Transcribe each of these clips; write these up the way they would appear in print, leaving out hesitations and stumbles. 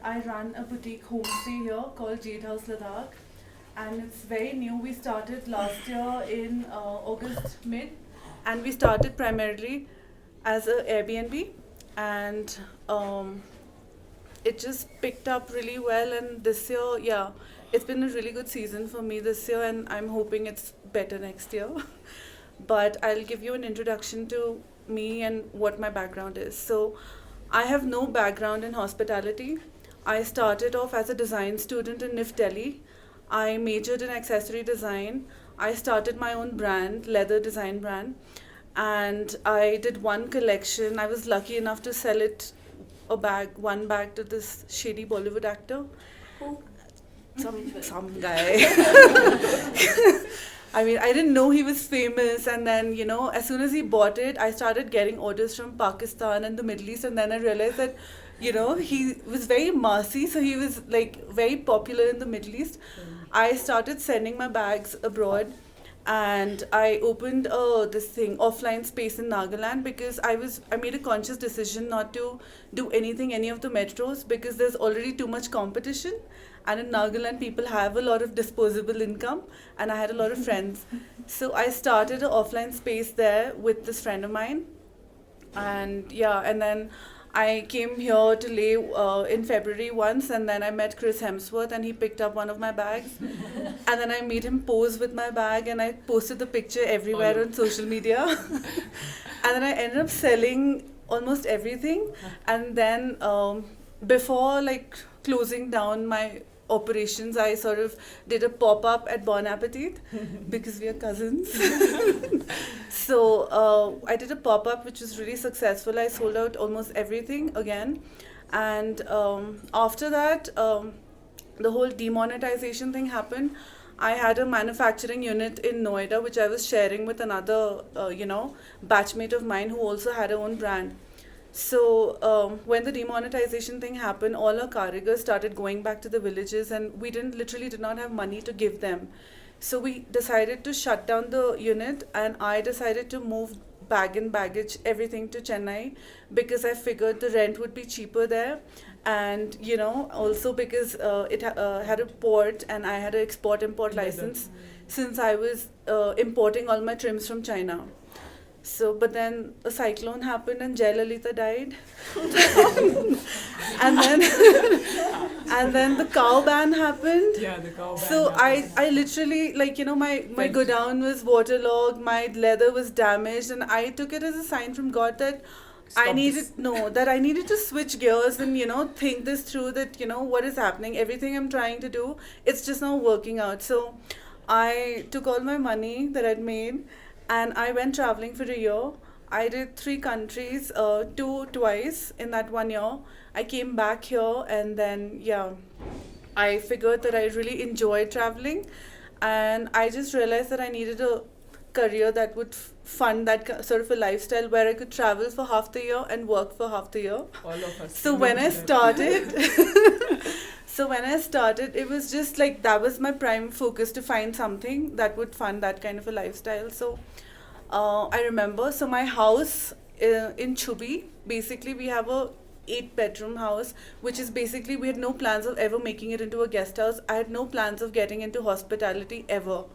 I run a boutique homestay here called Jade House, Ladakh, and it's very new. We started last year in August mid, and we started primarily as a Airbnb, and it just picked up really well. And this year, yeah, it's been a really good season for me this year, and I'm hoping it's better next year. But I'll give you an introduction to me and what my background is. So, I have no background in hospitality. I started off as a design student in NIFT Delhi. I majored in accessory design. I started my own brand, leather design brand, and I did one collection. I was lucky enough to sell it one bag to this shady Bollywood actor. Who? Some guy. I mean, I didn't know he was famous, and then, as soon as he bought it, I started getting orders from Pakistan and the Middle East, and then I realized that, he was very massy, so he was like very popular in the Middle East. I started sending my bags abroad, and I opened this thing offline space in Nagaland because I made a conscious decision not to do any of the metros, because there's already too much competition, and in Nagaland people have a lot of disposable income, and I had a lot of friends, so I started an offline space there with this friend of mine, and yeah, and then I came here to Leh in February once, and then I met Chris Hemsworth, and he picked up one of my bags, and then I made him pose with my bag, and I posted the picture everywhere on social media, and then I ended up selling almost everything, and then before like closing down my operations, I sort of did a pop-up at Bon Appetit because we are cousins. So I did a pop-up which was really successful. I sold out almost everything again, and after that the whole demonetization thing happened. I had a manufacturing unit in Noida which I was sharing with another batchmate of mine who also had her own brand. So when the demonetization thing happened, all our karigars started going back to the villages, and we literally did not have money to give them. So we decided to shut down the unit, and I decided to move bag and baggage everything to Chennai, because I figured the rent would be cheaper there, and also because it had a port, and I had an export-import license since I was importing all my trims from China. So, but then a cyclone happened and Jayalalitha died, and then and then the cow ban happened. Yeah, the cow ban. So I literally, like, my godown was waterlogged, my leather was damaged, and I took it as a sign from God that I needed to switch gears and think this through, that what is happening, everything I'm trying to do, it's just not working out. So I took all my money that I'd made, and I went traveling for a year. I did 3 countries, twice in that 1 year. I came back here, and then I figured that I really enjoyed traveling, and I just realized that I needed a career that would fund that sort of a lifestyle where I could travel for half the year and work for half the year. All of us. So when I started, it was just like that was my prime focus, to find something that would fund that kind of a lifestyle. So I remember, so my house in Chubi, basically we have a 8-bedroom house, which is basically, we had no plans of ever making it into a guest house. I had no plans of getting into hospitality ever.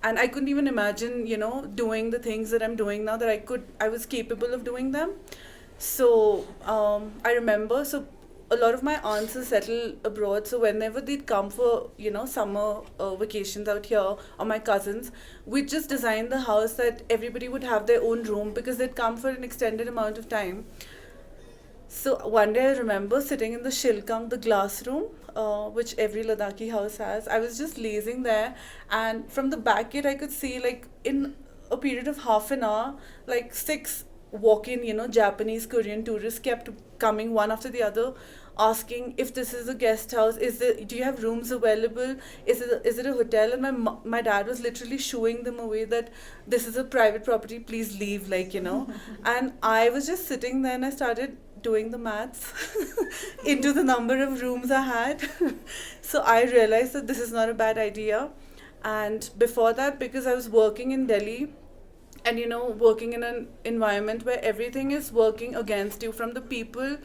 And I couldn't even imagine, doing the things that I'm doing now, that I was capable of doing them. So I remember, so a lot of my aunts are settled abroad, so whenever they'd come for summer vacations out here, or my cousins, we'd just design the house that everybody would have their own room, because they'd come for an extended amount of time. So one day I remember sitting in the Shilkam, the glass room, which every Ladakhi house has. I was just lazing there, and from the back gate I could see, like, in a period of half an hour, like 6 walk-in, Japanese, Korean tourists kept coming one after the other, asking if this is a guest house, do you have rooms available, is it a hotel? And my dad was literally shooing them away, that this is a private property, please leave, and I was just sitting there, and I started doing the maths into the number of rooms I had. So I realized that this is not a bad idea. And before that, because I was working in Delhi, and working in an environment where everything is working against you, from the people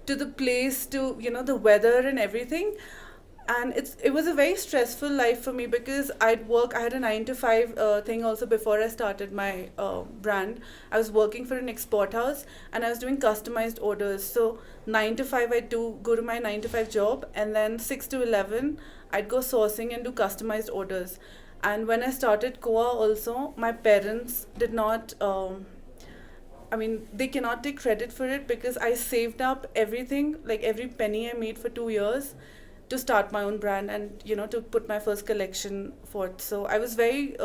to the place, to the weather and everything. And it was a very stressful life for me because I had a 9 to 5 thing also before I started my brand. I was working for an export house and I was doing customized orders. So 9 to 5 I'd go to my 9 to 5 job, and then 6 to 11 I'd go sourcing and do customized orders. And when I started Koa also, my parents did not I mean, they cannot take credit for it because I saved up everything, like every penny I made for 2 years to start my own brand and, to put my first collection forth. So I was very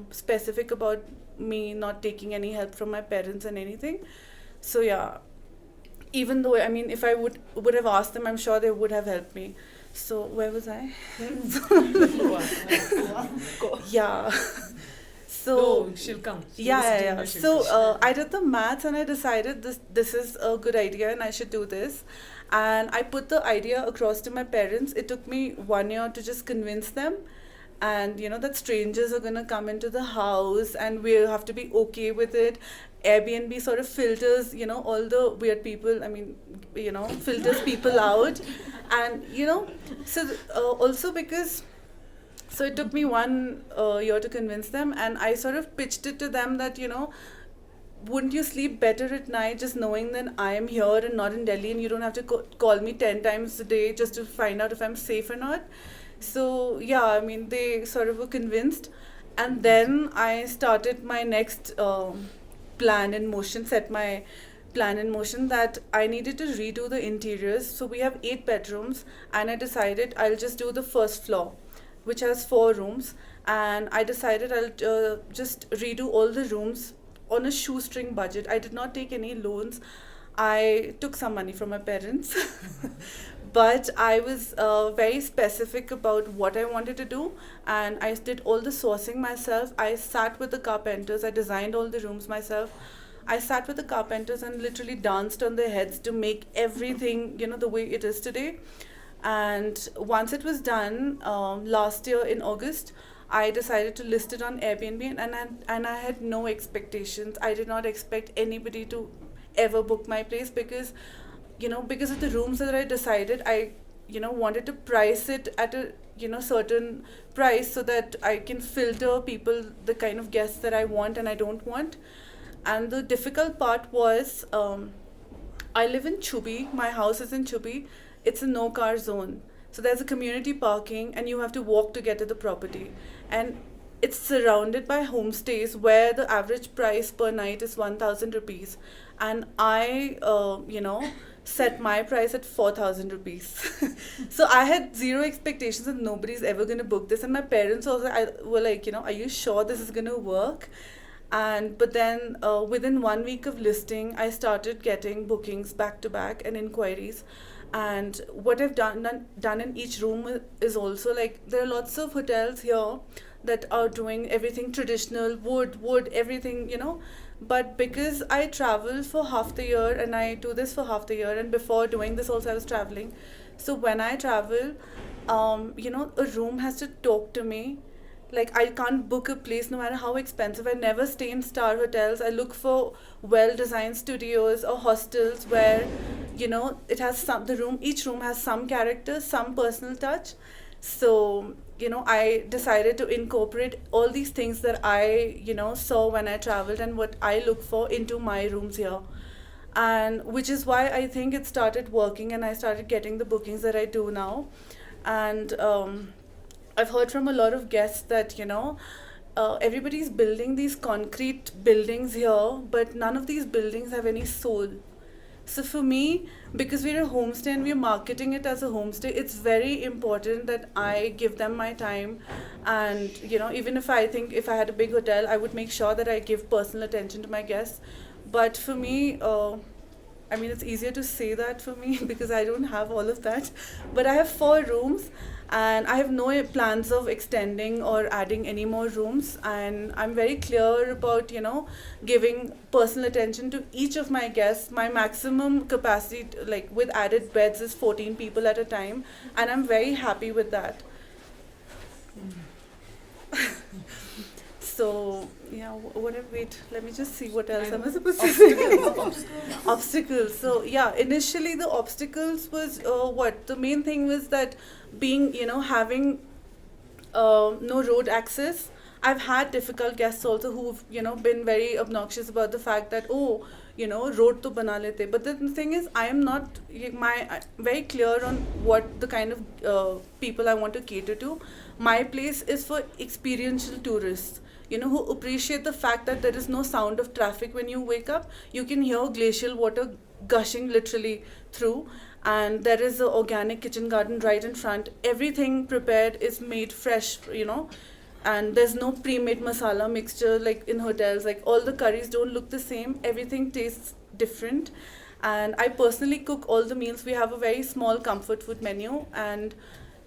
specific about me not taking any help from my parents and anything. So yeah, even though, I mean, if I would have asked them, I'm sure they would have helped me. So where was I? Yeah. So no, she'll come. yeah. So I did the maths and I decided this is a good idea and I should do this. And I put the idea across to my parents. It took me 1 year to just convince them, and that strangers are gonna come into the house and we have to be okay with it. Airbnb sort of filters, all the weird people. I mean, filters people out, and so also because. So it took me 1 year to convince them, and I sort of pitched it to them that, wouldn't you sleep better at night just knowing that I am here and not in Delhi, and you don't have to call me 10 times a day just to find out if I'm safe or not? So yeah, I mean, they sort of were convinced. And then I started my next plan in motion, set my plan in motion that I needed to redo the interiors. So we have 8 bedrooms, and I decided I'll just do the first floor, which has 4 rooms, and I decided I'll just redo all the rooms on a shoestring budget. I did not take any loans. I took some money from my parents, but I was very specific about what I wanted to do, and I did all the sourcing myself. I sat with the carpenters. I designed all the rooms myself. I sat with the carpenters and literally danced on their heads to make everything, the way it is today. And once it was done, last year in August, I decided to list it on Airbnb, and I had no expectations. I did not expect anybody to ever book my place because, because of the rooms that I decided, I, wanted to price it at a, certain price so that I can filter people, the kind of guests that I want and I don't want. And the difficult part was, I live in Chubi. My house is in Chubi. It's a no car zone. So there's a community parking and you have to walk to get to the property. And it's surrounded by homestays where the average price per night is 1,000 rupees. And I, set my price at 4,000 rupees. So I had zero expectations that nobody's ever going to book this. And my parents also were like, are you sure this is going to work? But then within 1 week of listing, I started getting bookings back to back and inquiries. And what I've done in each room is also like, there are lots of hotels here that are doing everything traditional, wood, everything, But because I travel for half the year and I do this for half the year, and before doing this also I was traveling. So when I travel, a room has to talk to me. Like, I can't book a place no matter how expensive. I never stay in star hotels. I look for well-designed studios or hostels where, it has each room has some character, some personal touch. So, I decided to incorporate all these things that I, saw when I traveled and what I look for into my rooms here. And which is why I think it started working and I started getting the bookings that I do now. And I've heard from a lot of guests that, everybody's building these concrete buildings here, but none of these buildings have any soul. So for me, because we're a homestay and we're marketing it as a homestay, it's very important that I give them my time. And, even if I had a big hotel, I would make sure that I give personal attention to my guests. But for me, it's easier to say that for me because I don't have all of that. But I have 4 rooms and I have no plans of extending or adding any more rooms. And I'm very clear about, giving personal attention to each of my guests. My maximum capacity, like with added beds, is 14 people at a time. And I'm very happy with that. So, Yeah, wait, let me just see what else am I supposed to say. Obstacles. So yeah, initially the obstacles was what? The main thing was that being, having no road access. I've had difficult guests also who've, been very obnoxious about the fact that, oh, road to bana lete. But the thing is, I am not very clear on what the kind of people I want to cater to. My place is for experiential tourists, who appreciate the fact that there is no sound of traffic when you wake up. You can hear glacial water gushing literally through, and there is an organic kitchen garden right in front. Everything prepared is made fresh, and there's no pre-made masala mixture like in hotels. Like all the curries don't look the same. Everything tastes different. And I personally cook all the meals. We have a very small comfort food menu, and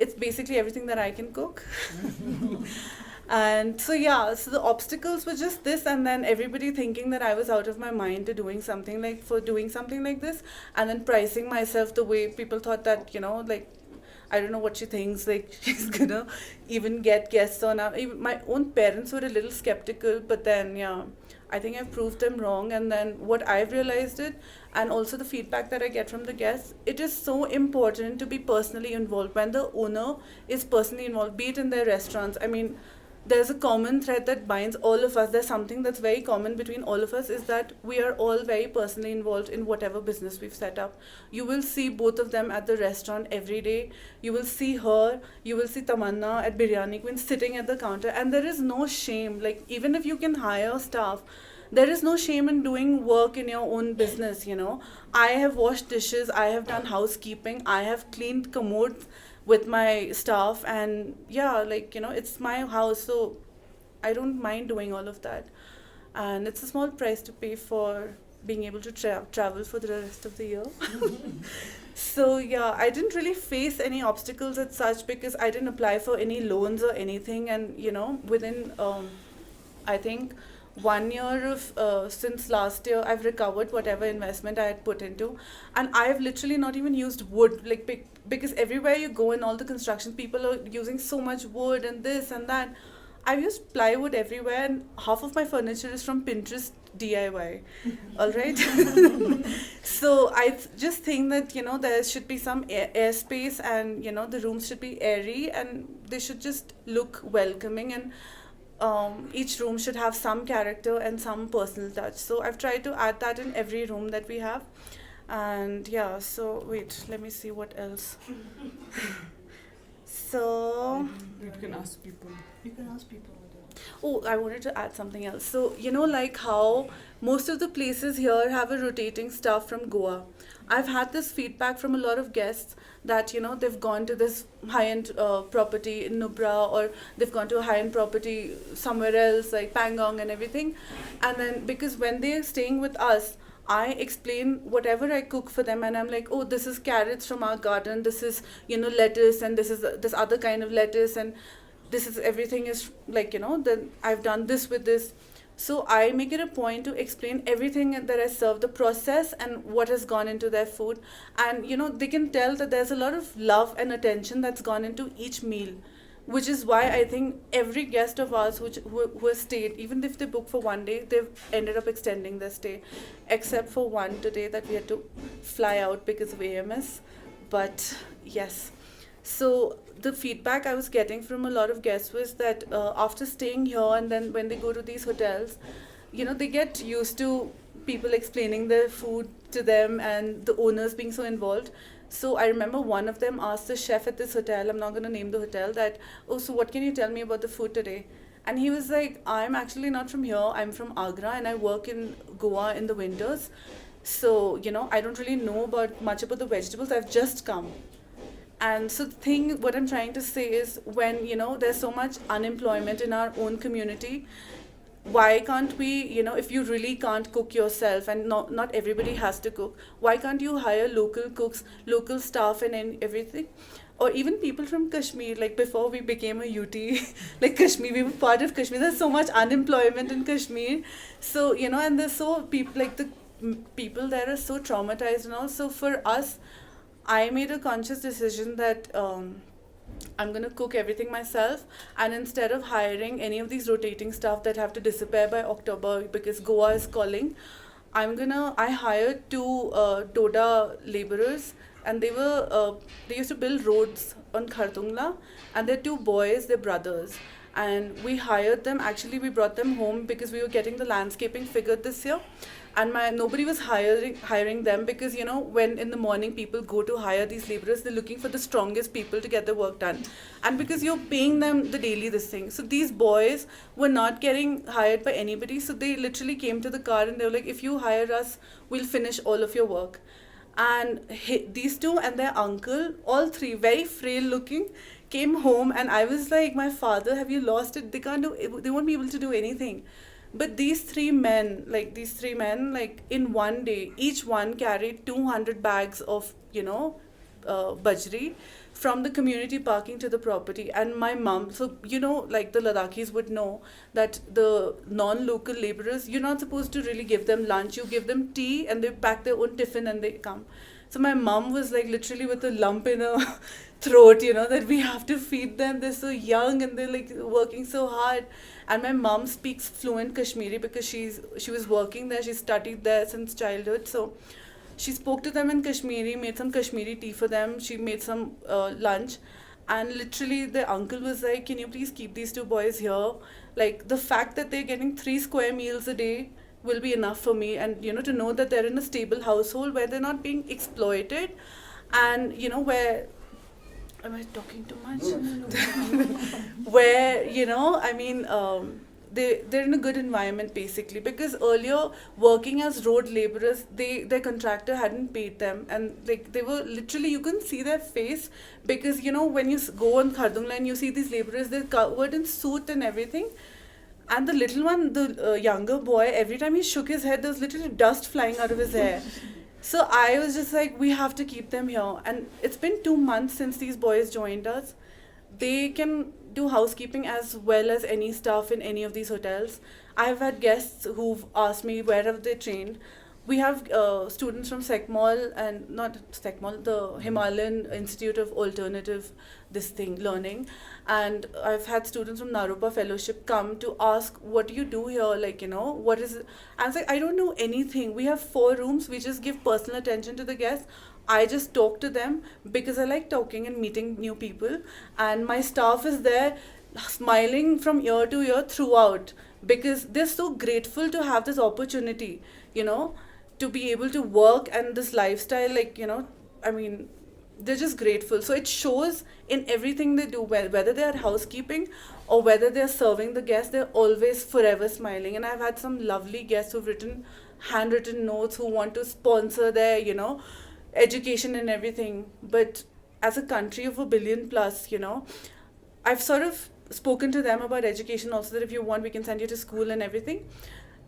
it's basically everything that I can cook. And so yeah, so the obstacles were just this, and then everybody thinking that I was out of my mind to doing something like this, and then pricing myself the way people thought that, like, I don't know what she thinks, like she's gonna even get guests on. Even my own parents were a little skeptical, but then yeah, I think I've proved them wrong. And then what I've realized and also the feedback that I get from the guests, it is so important to be personally involved. When the owner is personally involved, be it in their restaurants, I mean, there's a common thread that binds all of us. There's something that's very common between all of us, is that we are all very personally involved in whatever business we've set up. You will see both of them at the restaurant every day. You will see her, you will see Tamanna at Biryani Queen sitting at the counter, and there is no shame. Like, even if you can hire staff, there is no shame in doing work in your own business. I have washed dishes, I have done housekeeping, I have cleaned commodes with my staff, and yeah, like, it's my house, so I don't mind doing all of that. And it's a small price to pay for being able to travel for the rest of the year. So yeah, I didn't really face any obstacles as such, because I didn't apply for any loans or anything. And within I think 1 year of since last year, I've recovered whatever investment I had put into, and I've literally not even used wood, like, because everywhere you go in all the construction, people are using so much wood and this and that. I've used plywood everywhere, and half of my furniture is from Pinterest DIY. All right. So I just think that there should be some air space, and the rooms should be airy, and they should just look welcoming, and each room should have some character and some personal touch. So I've tried to add that in every room that we have. And yeah, so wait, let me see what else. So You can ask people. oh, I wanted to add something else. So like how most of the places here have a rotating staff from Goa. I've had this feedback from a lot of guests that they've gone to this high-end property in Nubra, or they've gone to a high-end property somewhere else like Pangong and everything. And then because when they're staying with us, I explain whatever I cook for them, and I'm like, oh, this is carrots from our garden, this is lettuce, and this is this other kind of lettuce, and this is everything is like then I've done this with this. So I make it a point to explain everything that I serve, the process and what has gone into their food, and they can tell that there's a lot of love and attention that's gone into each meal. Which is why I think every guest of ours who has stayed, even if they book for 1 day, they've ended up extending their stay, except for one today that we had to fly out because of AMS. But yes, so the feedback I was getting from a lot of guests was that after staying here, and then when they go to these hotels, they get used to people explaining their food to them and the owners being so involved. So I remember one of them asked the chef at this hotel, I'm not going to name the hotel, that, oh, so what can you tell me about the food today? And he was like, I'm actually not from here, I'm from Agra, and I work in Goa in the winters. So, I don't really know much about the vegetables, I've just come. And so what I'm trying to say is, when, there's so much unemployment in our own community, why can't we, if you really can't cook yourself, and not everybody has to cook, why can't you hire local cooks, local staff, and everything? Or even people from Kashmir, like before we became a UT, like Kashmir, we were part of Kashmir. There's so much unemployment in Kashmir. So, and there's so people, like the people there are so traumatized and all. So for us, I made a conscious decision that I'm gonna cook everything myself, and instead of hiring any of these rotating staff that have to disappear by October because Goa is calling, I hired two Doda laborers, and they used to build roads on Khartungla, and they're two boys, they're brothers, and we hired them. Actually, we brought them home because we were getting the landscaping figured this year, and my nobody was hiring them because when in the morning people go to hire these laborers, they're looking for the strongest people to get the work done, and because you're paying them the daily this thing, so these boys were not getting hired by anybody, so they literally came to the car and they were like, if you hire us, we'll finish all of your work. And these two and their uncle, all three very frail looking, came home, and I was like, my father, have you lost it? They won't be able to do anything. But these three men, like in one day, each one carried 200 bags of, bajri from the community parking to the property. And my mom, so, like the Ladakhis would know that the non-local laborers, you're not supposed to really give them lunch. You give them tea and they pack their own tiffin and they come. So my mom was like literally with a lump in her throat, that we have to feed them. They're so young and they're like working so hard. And my mom speaks fluent Kashmiri because she was working there. She studied there since childhood. So she spoke to them in Kashmiri, made some Kashmiri tea for them. She made some lunch. And literally, the uncle was like, can you please keep these two boys here? Like, the fact that they're getting 3 square meals a day will be enough for me. And, to know that they're in a stable household where they're not being exploited. And, where... Am I talking too much? Where, they're in a good environment basically, because earlier working as road laborers, their contractor hadn't paid them, and like they were literally, you couldn't see their face because when you go on Khardungla and you see these laborers, they're covered in suit and everything. And the little one, the younger boy, every time he shook his head, there was literally dust flying out of his hair. So I was just like, we have to keep them here. And it's been 2 months since these boys joined us. They can do housekeeping as well as any staff in any of these hotels. I've had guests who've asked me where have they trained. We have students from SECMOL, and not SECMOL, the Himalayan Institute of Alternative Learning. And I've had students from Naropa Fellowship come to ask, what do you do here? Like, what is it? I was like, I don't know anything. We have 4 rooms. We just give personal attention to the guests. I just talk to them because I like talking and meeting new people. And my staff is there smiling from ear to ear throughout because they're so grateful to have this opportunity, to be able to work and this lifestyle, they're just grateful. So it shows in everything they do, whether they're housekeeping or whether they're serving the guests, they're always forever smiling. And I've had some lovely guests who've written handwritten notes who want to sponsor their, education and everything. But as a country of 1 billion plus, I've sort of spoken to them about education also, that if you want, we can send you to school and everything.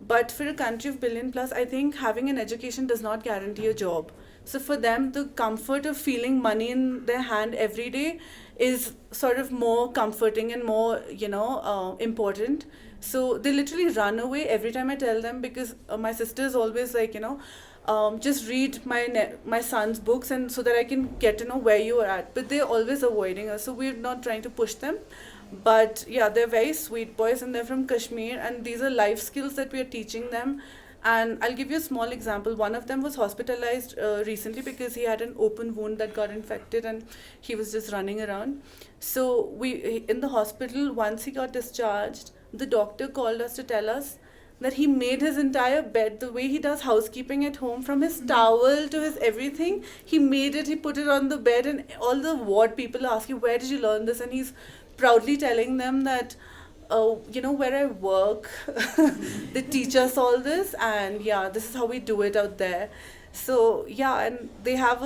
But for a country of 1 billion plus, I think having an education does not guarantee a job. So for them, the comfort of feeling money in their hand every day is sort of more comforting and more, important. So they literally run away every time I tell them, because my sister is always like, just read my son's books, and so that I can get to know where you are at. But they're always avoiding us, so we're not trying to push them. But yeah, they're very sweet boys, and they're from Kashmir, and these are life skills that we are teaching them. And I'll give you a small example. One of them was hospitalized recently because he had an open wound that got infected, and he was just running around. So in the hospital, once he got discharged, the doctor called us to tell us that he made his entire bed the way he does housekeeping at home, from his towel to his everything. He made it, he put it on the bed, and all the ward people are asking, where did you learn this? And he's proudly telling them that, where I work, they teach us all this, and yeah, this is how we do it out there. So yeah, and we have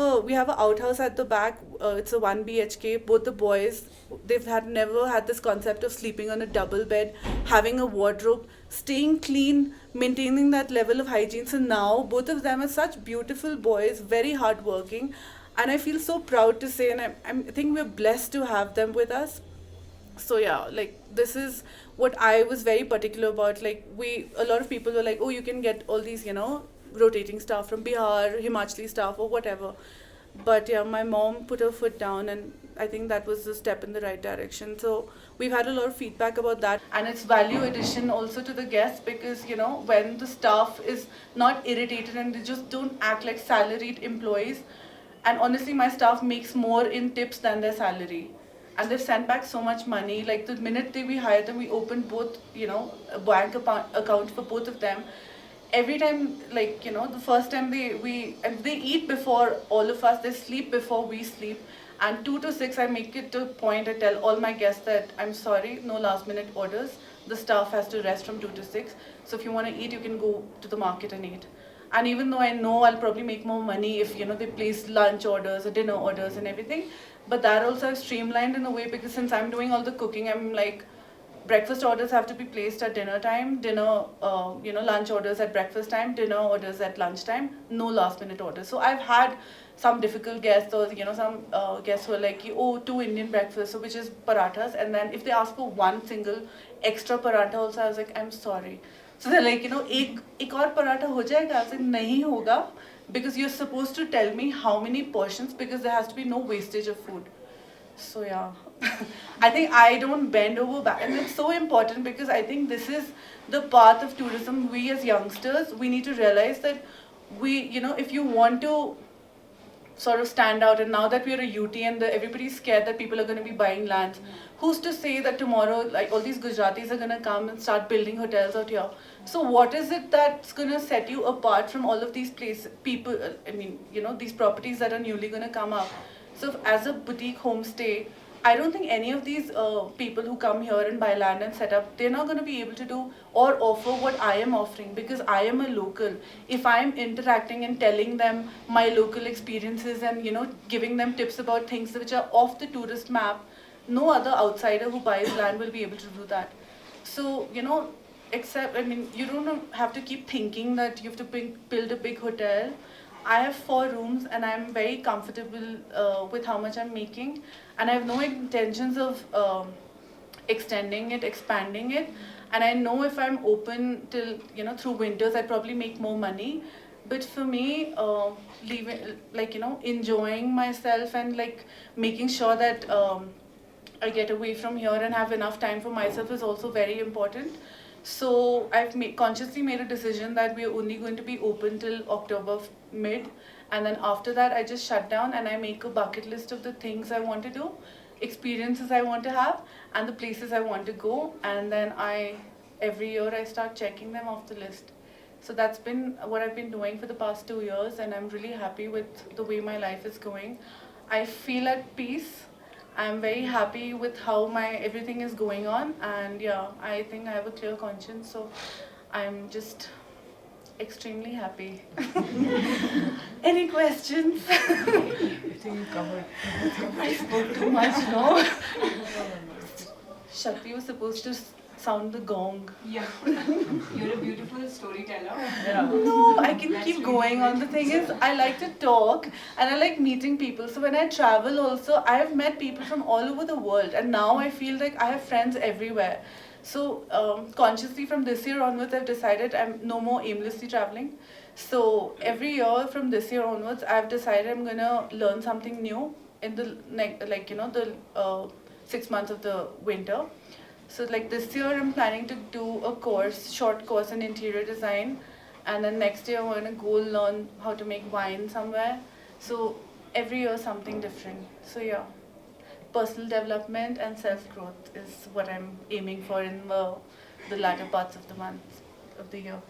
an outhouse at the back. It's a 1 BHK. Both the boys, never had this concept of sleeping on a double bed, having a wardrobe, staying clean, maintaining that level of hygiene. So now both of them are such beautiful boys, very hardworking, and I feel so proud to say, and I think we're blessed to have them with us. So yeah, like this is what I was very particular about. Like a lot of people were like, oh, you can get all these, rotating staff from Bihar, Himachali staff or whatever. But yeah, my mom put her foot down, and I think that was a step in the right direction. So we've had a lot of feedback about that, and it's value addition also to the guests, because when the staff is not irritated and they just don't act like salaried employees. And honestly, my staff makes more in tips than their salary, and they've sent back so much money. Like the minute we hired them, we opened both, a bank account for both of them. Every time, like, the first time and they eat before all of us, they sleep before we sleep. And 2 to 6, I make it to a point, I tell all my guests that I'm sorry, no last minute orders. The staff has to rest from 2 to 6. So if you want to eat, you can go to the market and eat. And even though I know I'll probably make more money if they place lunch orders or dinner orders and everything, but that also I've streamlined in a way, because since I'm doing all the cooking, I'm like, breakfast orders have to be placed at dinner time, lunch orders at breakfast time, dinner orders at lunchtime, no last minute orders. So I've had some difficult guests, or some guests who are like, oh, 2 Indian breakfasts, so which is parathas, and then if they ask for one single extra paratha also, I was like, I'm sorry. So they're like, ek aur paratha ho jayega? I was like, nahi hoga, because you're supposed to tell me how many portions, because there has to be no wastage of food. So yeah, I think I don't bend over back, and it's so important, because I think this is the path of tourism. We as youngsters, we need to realize that if you want to sort of stand out, and now that we're a UT and everybody's scared that people are going to be buying lands, who's to say that tomorrow, like, all these Gujaratis are going to come and start building hotels out here? So what is it that's going to set you apart from all of these people, these properties that are newly going to come up? So as a boutique homestay, I don't think any of these people who come here and buy land and set up, they're not going to be able to do or offer what I am offering, because I am a local. If I'm interacting and telling them my local experiences and giving them tips about things which are off the tourist map, no other outsider who buys land will be able to do that. So you don't have to keep thinking that you have to build a big hotel. I have 4 rooms, and I'm very comfortable with how much I'm making, and I have no intentions of extending it, expanding it. And I know if I'm open till through winters, I'd probably make more money. But for me, enjoying myself and making sure that I get away from here and have enough time for myself is also very important. So I've consciously made a decision that we're only going to be open till October mid, and then after that I just shut down and I make a bucket list of the things I want to do, experiences I want to have, and the places I want to go, and then every year I start checking them off the list. So that's been what I've been doing for the past 2 years, and I'm really happy with the way my life is going. I feel at peace. I'm very happy with how everything is going on, and yeah, I think I have a clear conscience, so I'm just extremely happy. Any questions? I think you covered. I spoke too much, no? Shakti was supposed to sound the gong. Yeah, you're a beautiful storyteller. Yeah. No, I can keep going on. The thing is, I like to talk and I like meeting people. So when I travel also, I have met people from all over the world, and now I feel like I have friends everywhere. So consciously from this year onwards, I've decided I'm no more aimlessly traveling. So every year from this year onwards, I've decided I'm gonna learn something new in the the 6 months of the winter. So this year I'm planning to do a short course in interior design, and then next year I'm going to go learn how to make wine somewhere. So every year something different. So yeah, personal development and self-growth is what I'm aiming for in the latter parts of the month of the year.